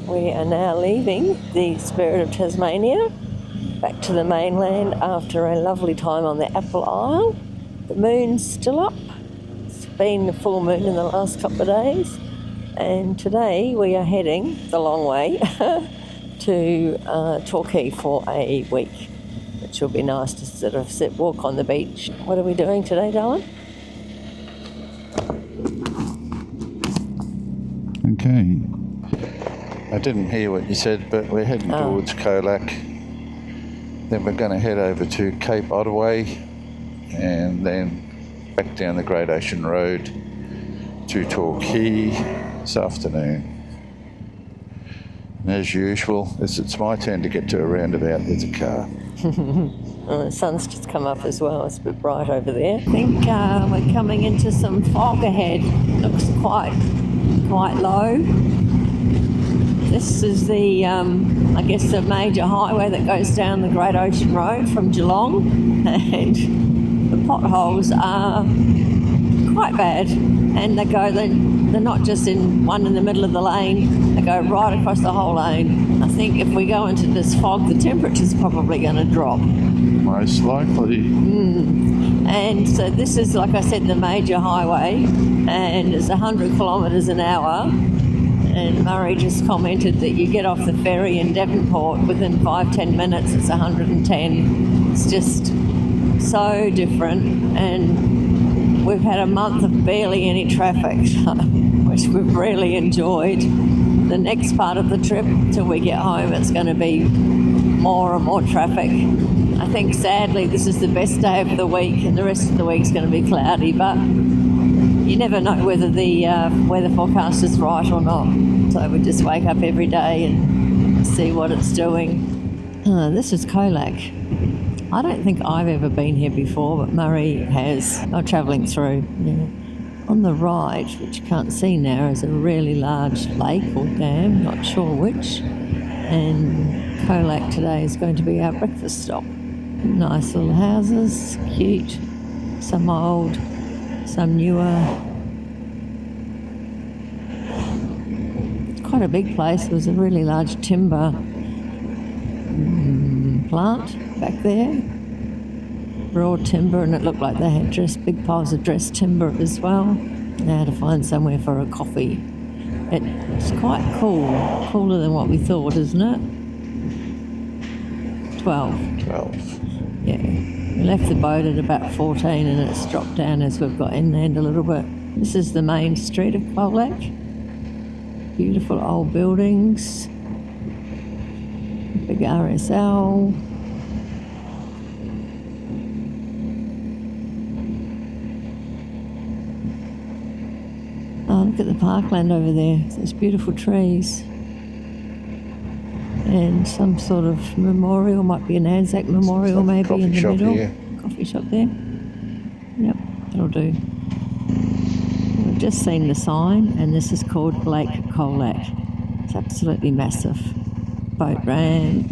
We are now leaving the Spirit of Tasmania back to the mainland after a lovely time on the Apple Isle. The moon's still up. It's been a full moon in the last couple of days. And today we are heading the long way to Torquay for a week, which will be nice to sort of walk on the beach. What are we doing today, darling? Okay. I didn't hear what you said, but we're heading towards Colac. Then we're going to head over to Cape Otway and then back down the Great Ocean Road to Torquay this afternoon. And as usual, as it's my turn to get to a roundabout, there's a car. The sun's just come up as well. It's a bit bright over there. I think we're coming into some fog ahead. Looks quite low. This is the, I guess, the major highway that goes down the Great Ocean Road from Geelong, and the potholes are quite bad. And they're not just in one in the middle of the lane, they go right across the whole lane. I think if we go into this fog, the temperature's probably going to drop. Most likely. And so this is, like I said, the major highway, and it's 100 kilometres an hour. And Murray just commented that you get off the ferry in Devonport, within 5-10 minutes it's 110. It's just so different, and we've had a month of barely any traffic, which we've really enjoyed. The next part of the trip till we get home, it's going to be more and more traffic. I think sadly this is the best day of the week, and the rest of the week's going to be cloudy, but you never know whether the weather forecast is right or not. So we just wake up every day and see what it's doing. This is Colac. I don't think I've ever been here before, but Murray has. I'm travelling through. Yeah. On the right, which you can't see now, is a really large lake or dam, not sure which. And Colac today is going to be our breakfast stop. Nice little houses, cute, some old, some newer. It's quite a big place. There was a really large timber plant back there, raw timber, and it looked like they had big piles of dressed timber as well. They had to find somewhere for a coffee. It's quite cool, cooler than what we thought, isn't it? 12. Yeah. We left the boat at about 14 and it's dropped down as we've got inland a little bit. This is the main street of Colac. Beautiful old buildings. Big RSL. Oh, look at the parkland over there. There's beautiful trees. And some sort of memorial, might be an Anzac memorial maybe in the middle. Here. Coffee shop there. Yep, that'll do. We've just seen the sign, and this is called Lake Colac. It's absolutely massive. Boat ramp.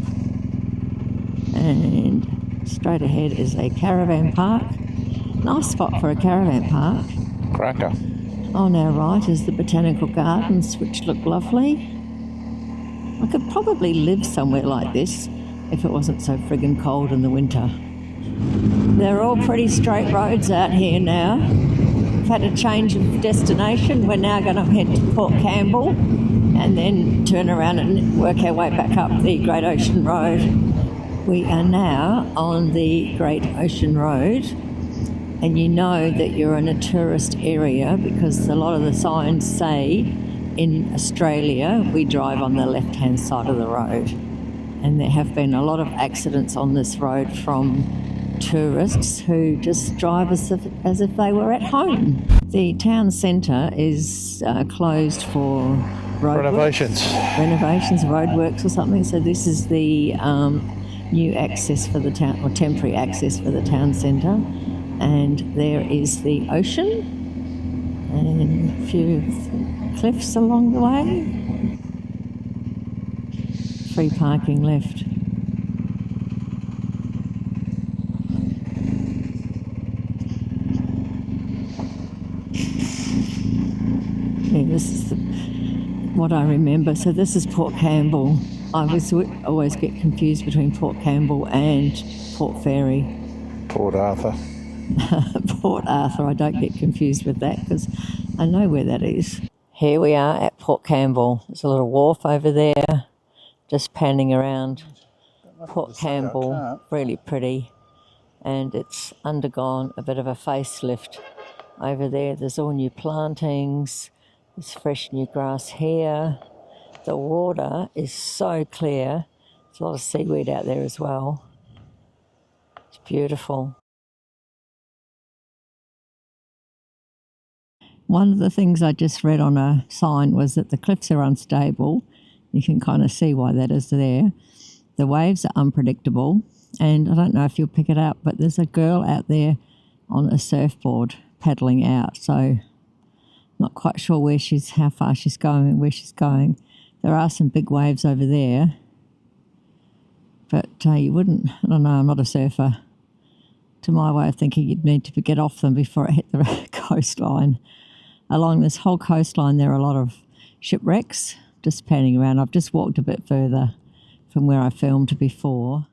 And straight ahead is a caravan park. Nice spot for a caravan park. Cracker. On our right is the Botanical Gardens, which look lovely. I could probably live somewhere like this if it wasn't so friggin' cold in the winter. They're all pretty straight roads out here now. We've had a change of destination. We're now going to head to Port Campbell and then turn around and work our way back up the Great Ocean Road. We are now on the Great Ocean Road, and you know that you're in a tourist area because a lot of the signs say in Australia we drive on the left-hand side of the road, and there have been a lot of accidents on this road from tourists who just drive as if they were at home. The town centre is closed for Renovations, roadworks or something, so this is the new access for the town, or temporary access for the town centre. And there is the ocean and a few cliffs along the way. Free parking left. Yeah, this is what I remember. So this is Port Campbell. I always get confused between Port Campbell and Port Fairy. Port Arthur. Port Arthur, I don't get confused with that because I know where that is. Here we are at Port Campbell. There's a little wharf over there, just panning around. Port Campbell, really pretty, and it's undergone a bit of a facelift. Over there, there's all new plantings, there's fresh new grass here. The water is so clear. There's a lot of seaweed out there as well. It's beautiful. One of the things I just read on a sign was that the cliffs are unstable. You can kind of see why that is there. The waves are unpredictable, and I don't know if you'll pick it up, but there's a girl out there on a surfboard paddling out, so not quite sure how far she's going and where she's going. There are some big waves over there, but you wouldn't, I don't know, I'm not a surfer. To my way of thinking, you'd need to get off them before it hit the coastline. Along this whole coastline, there are a lot of shipwrecks just panning around. I've just walked a bit further from where I filmed before.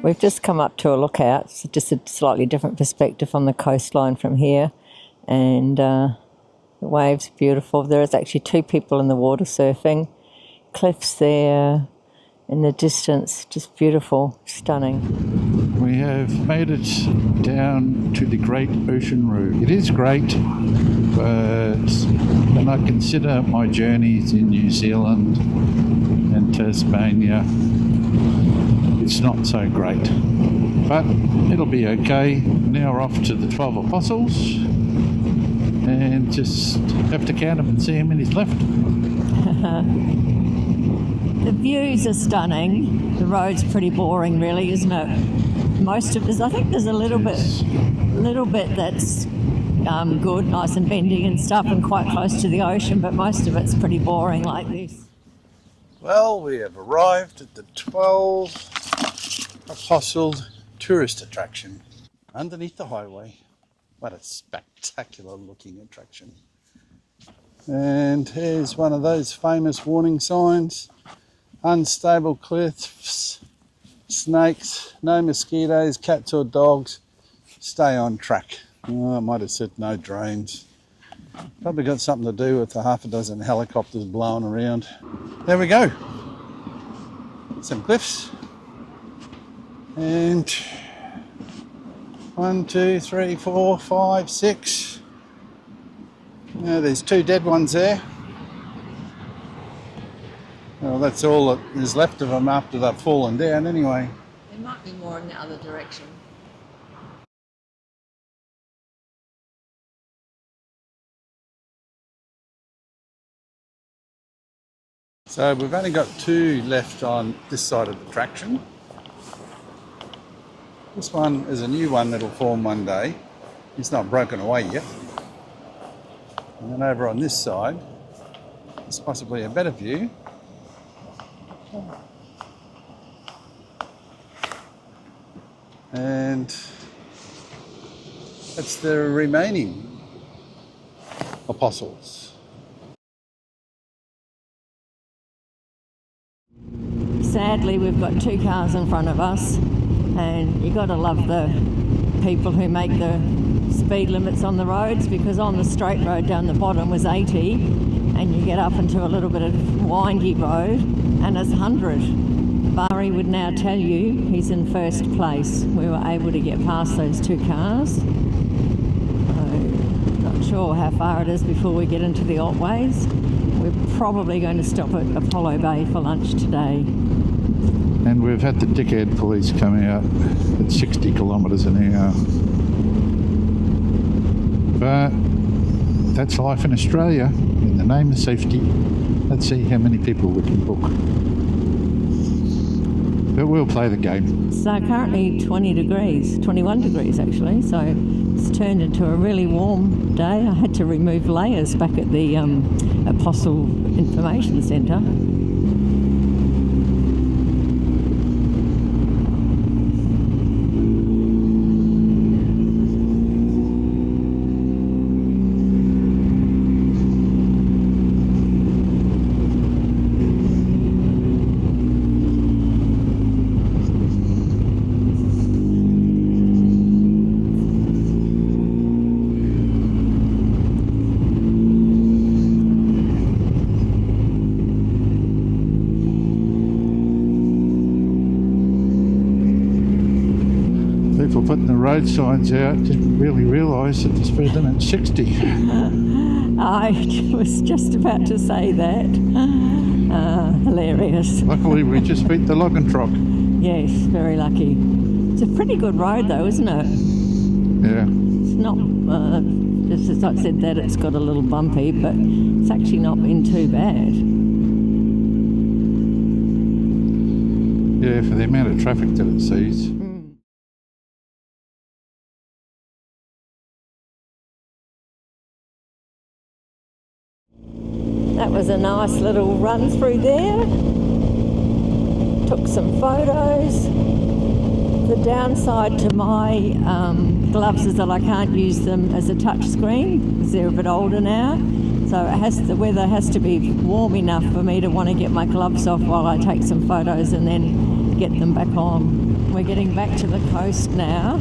We've just come up to a lookout. It's just a slightly different perspective on the coastline from here. And the waves are beautiful. There is actually 2 people in the water surfing. Cliffs there in the distance, just beautiful, stunning. We have made it down to the Great Ocean Route. It is great, but when I consider my journeys in New Zealand and Tasmania, it's not so great, but it'll be okay. Now we're off to the 12 Apostles and just have to count him and see how many's left. The views are stunning. The road's pretty boring, really, isn't it? Most of it, I think there's a little bit that's good, nice and bendy and stuff, and quite close to the ocean, but most of it's pretty boring like this. Well, we have arrived at the 12 Apostle tourist attraction underneath the highway. What a spectacular looking attraction. And here's one of those famous warning signs: unstable cliffs, snakes, no mosquitoes, cats or dogs, stay on track. Oh, I might have said no drones. Probably got something to do with the half a dozen helicopters blowing around. There we go. Some cliffs. And 1, 2, 3, 4, 5, 6. Now there's 2 dead ones there. Well, that's all that is left of them after they've fallen down anyway. There might be more in the other direction. So we've only got 2 left on this side of the attraction. This one is a new one that'll form one day. It's not broken away yet. And then over on this side, there's possibly a better view. And that's the remaining apostles. Sadly, we've got 2 cars in front of us, and you've got to love the people who make the speed limits on the roads, because on the straight road down the bottom was 80, and you get up into a little bit of windy road and it's 100. Barry would now tell you he's in first place. We were able to get past those 2 cars. Not sure how far it is before we get into the Otways. We're probably going to stop at Apollo Bay for lunch today. And we've had the dickhead police come out at 60 kilometres an hour. But that's life in Australia. In the name of safety, let's see how many people we can book. But we'll play the game. So currently 20 degrees, 21 degrees actually, so it's turned into a really warm day. I had to remove layers back at the Apostle Information Centre. People putting the road signs out didn't really realise that the speed limit's 60. I was just about to say that. Hilarious. Luckily, we just beat the log and truck. Yes, very lucky. It's a pretty good road though, isn't it? Yeah. It's not, just as I said that, it's got a little bumpy, but it's actually not been too bad. Yeah, for the amount of traffic that it sees. That was a nice little run through there. Took some photos. The downside to my gloves is that I can't use them as a touch screen because they're a bit older now. So the weather has to be warm enough for me to want to get my gloves off while I take some photos and then get them back on. We're getting back to the coast now.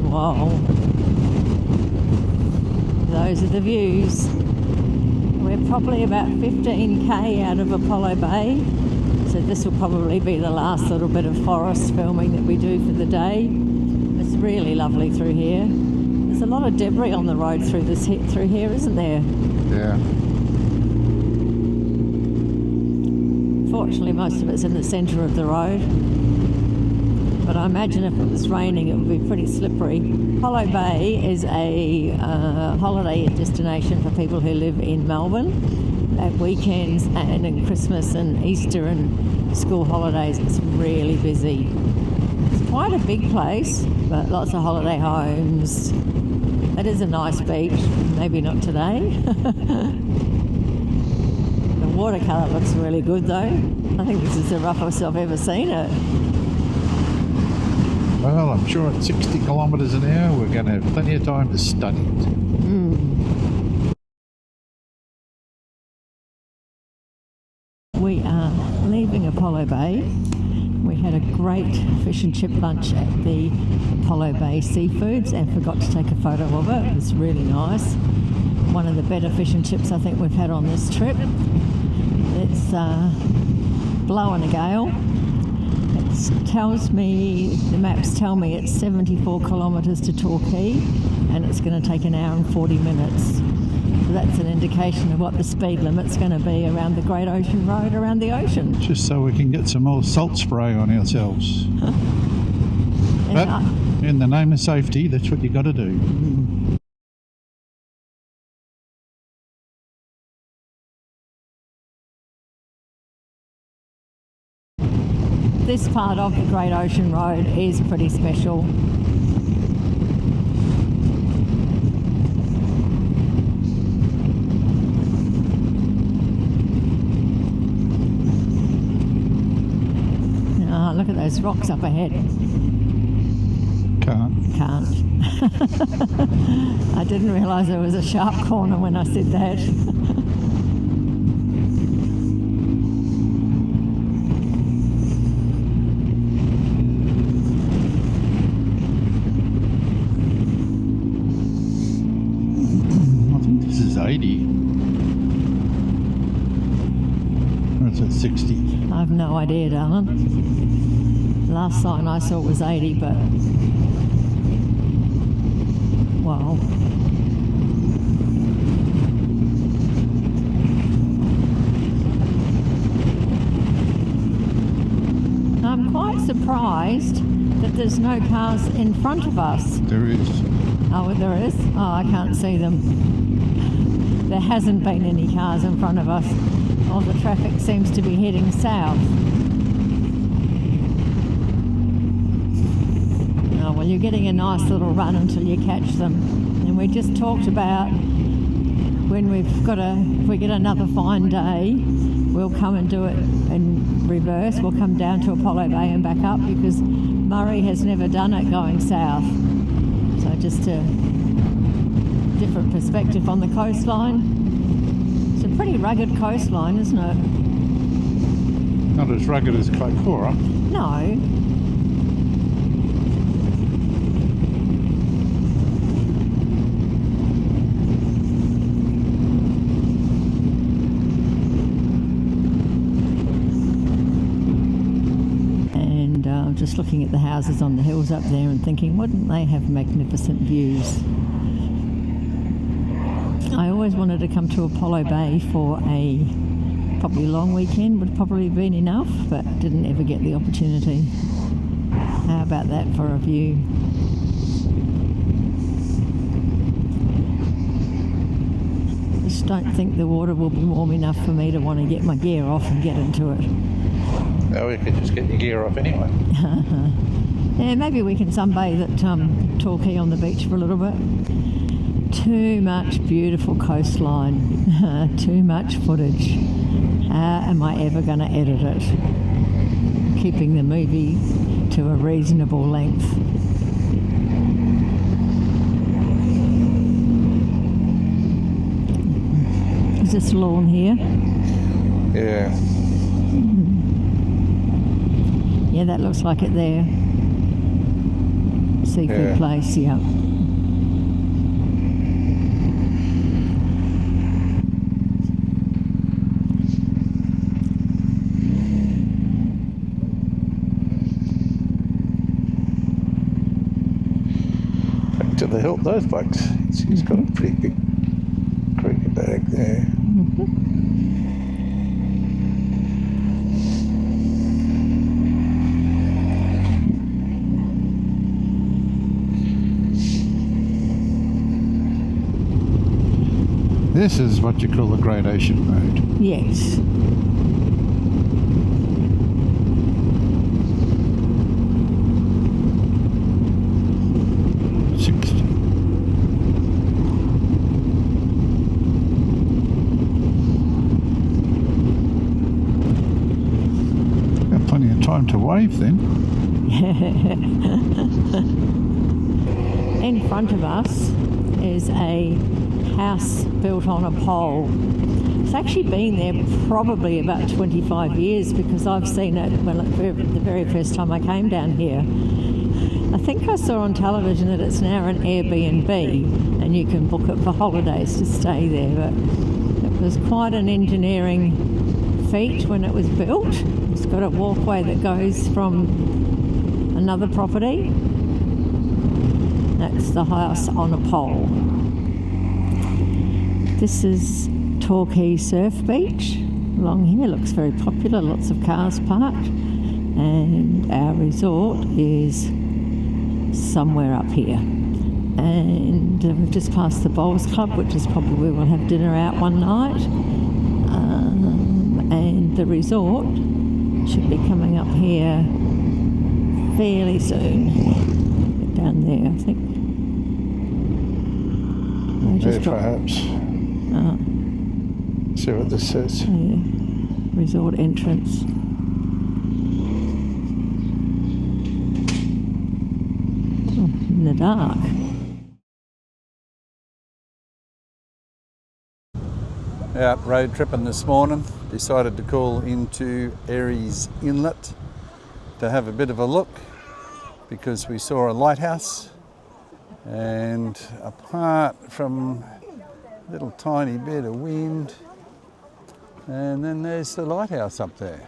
Wow, those are the views. We're probably about 15k out of Apollo Bay, so this will probably be the last little bit of forest filming that we do for the day. It's really lovely through here. There's a lot of debris on the road through here, isn't there? Yeah. Fortunately, most of it's in the centre of the road. But I imagine if it was raining, it would be pretty slippery. Apollo Bay is a holiday destination for people who live in Melbourne. At weekends and in Christmas and Easter and school holidays, it's really busy. It's quite a big place, but lots of holiday homes. It is a nice beach, maybe not today. The watercolour looks really good though. I think this is the roughest I've ever seen it. Well, I'm sure at 60 kilometres an hour we're going to have plenty of time to study it. We are leaving Apollo Bay. We had a great fish and chip lunch at the Apollo Bay Seafoods and forgot to take a photo of it. It was really nice. One of the better fish and chips I think we've had on this trip. It's blowing a gale. The maps tell me it's 74 kilometres to Torquay and it's going to take an hour and 40 minutes. So that's an indication of what the speed limit's going to be around the Great Ocean Road around the ocean. Just so we can get some more salt spray on ourselves. But in the name of safety, that's what you got to do. This part of the Great Ocean Road is pretty special. Ah, look at those rocks up ahead. Can't. I didn't realise there was a sharp corner when I said that. This is 80. Or is it 60? I've no idea, darling. Last sign I saw was 80, but wow. I'm quite surprised that there's no cars in front of us. There is. Oh, there is? Oh, I can't see them. There hasn't been any cars in front of us. All the traffic seems to be heading south. Oh, well, you're getting a nice little run until you catch them. And we just talked about when if we get another fine day, we'll come and do it in reverse. We'll come down to Apollo Bay and back up because Murray has never done it going south. So just a different perspective on the coastline. It's a pretty rugged coastline, isn't it? Not as rugged as Kaikoura. No. Just looking at the houses on the hills up there and thinking, wouldn't they have magnificent views? I always wanted to come to Apollo Bay for a probably long weekend, would probably have been enough, but didn't ever get the opportunity. How about that for a view? Just don't think the water will be warm enough for me to want to get my gear off and get into it. Oh, we could just get your gear off anyway. Yeah, maybe we can sunbathe at Torquay on the beach for a little bit. Too much beautiful coastline, too much footage. How am I ever going to edit it? Keeping the movie to a reasonable length. Is this lawn here? Yeah. Yeah, that looks like it there. Seafood place, yeah. Back to the hilt, those bugs. He's got a pretty big creeper bag there. This is what you call the Great Ocean Road. Yes. Got plenty of time to wave then. In front of us is a house built on a pole. It's actually been there probably about 25 years because I've seen it the very first time I came down here. I think I saw on television that it's now an Airbnb and you can book it for holidays to stay there, but it was quite an engineering feat when it was built. It's got a walkway that goes from another property. That's the house on a pole. This is Torquay Surf Beach. Along here looks very popular, lots of cars parked. And our resort is somewhere up here. And we've just passed the Bowls Club, which is probably where we'll have dinner out one night. And the resort should be coming up here fairly soon. Down there, I think. There, perhaps. See what this says. Yeah. Resort entrance. Oh, in the dark. Out road tripping this morning. Decided to call into Airies Inlet to have a bit of a look because we saw a lighthouse, and apart from a little tiny bit of wind, and then there's the lighthouse up there.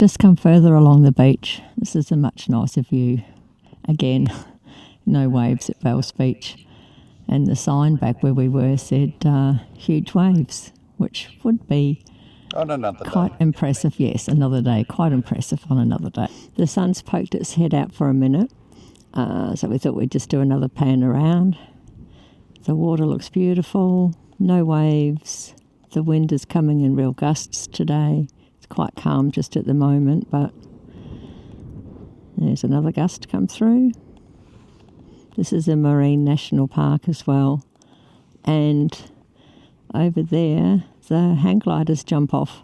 just come further along the beach. This is a much nicer view. Again, no waves at Bells Beach. And the sign back where we were said huge waves, which would be On another quite day. impressive. Yes, another day. Quite impressive on another day. The sun's poked its head out for a minute, so we thought we'd just do another pan around. The water looks beautiful, no waves. The wind is coming in real gusts today. It's quite calm just at the moment, but there's another gust come through. This is a marine national park as well. And over there, the hang gliders jump off.